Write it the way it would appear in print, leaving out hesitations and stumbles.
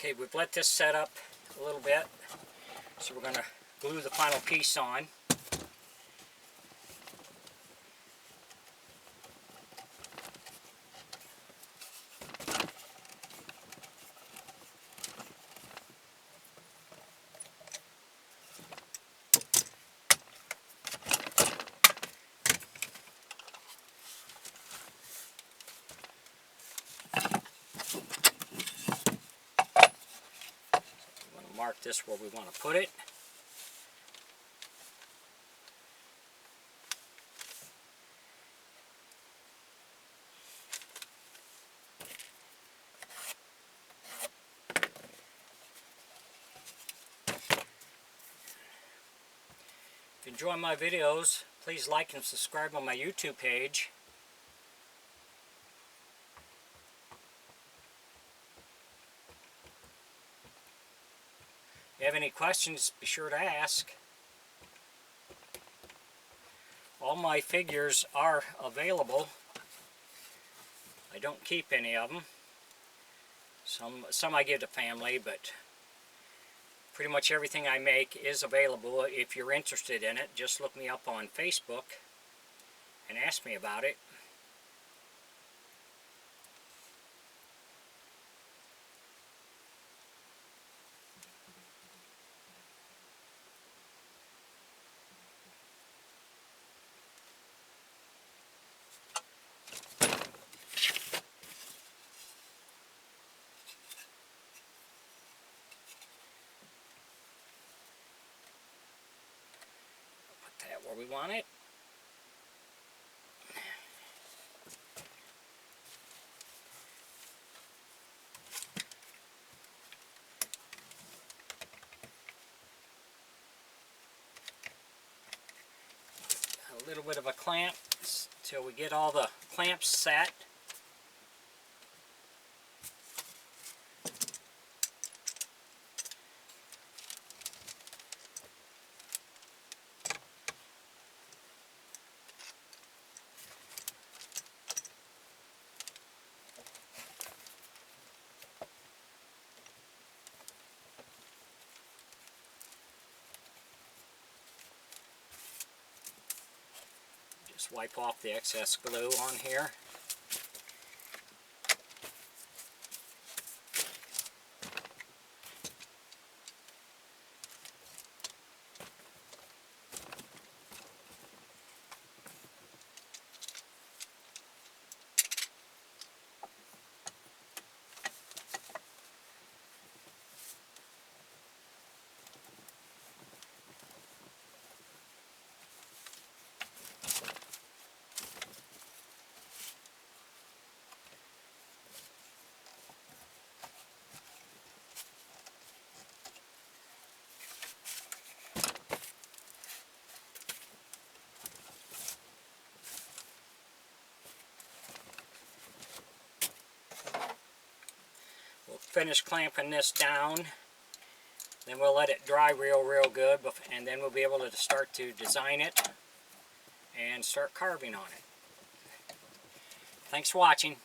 Okay, we've let this set up a little bit, so we're going to glue the final piece on. Mark this where we want to put it. If you enjoy my videos, please like and subscribe on my YouTube page. If you have any questions, be sure to ask. All my figures are available. I don't keep any of them. Some I give to family, but pretty much everything I make is available. If you're interested in it, just look me up on Facebook and ask me about it. Where we want it. A little bit of a clamp till we get all the clamps set. Just wipe off the excess glue on here. Finish clamping this down, then we'll let it dry real good, and then we'll be able to start to design it and start carving on it. Thanks for watching.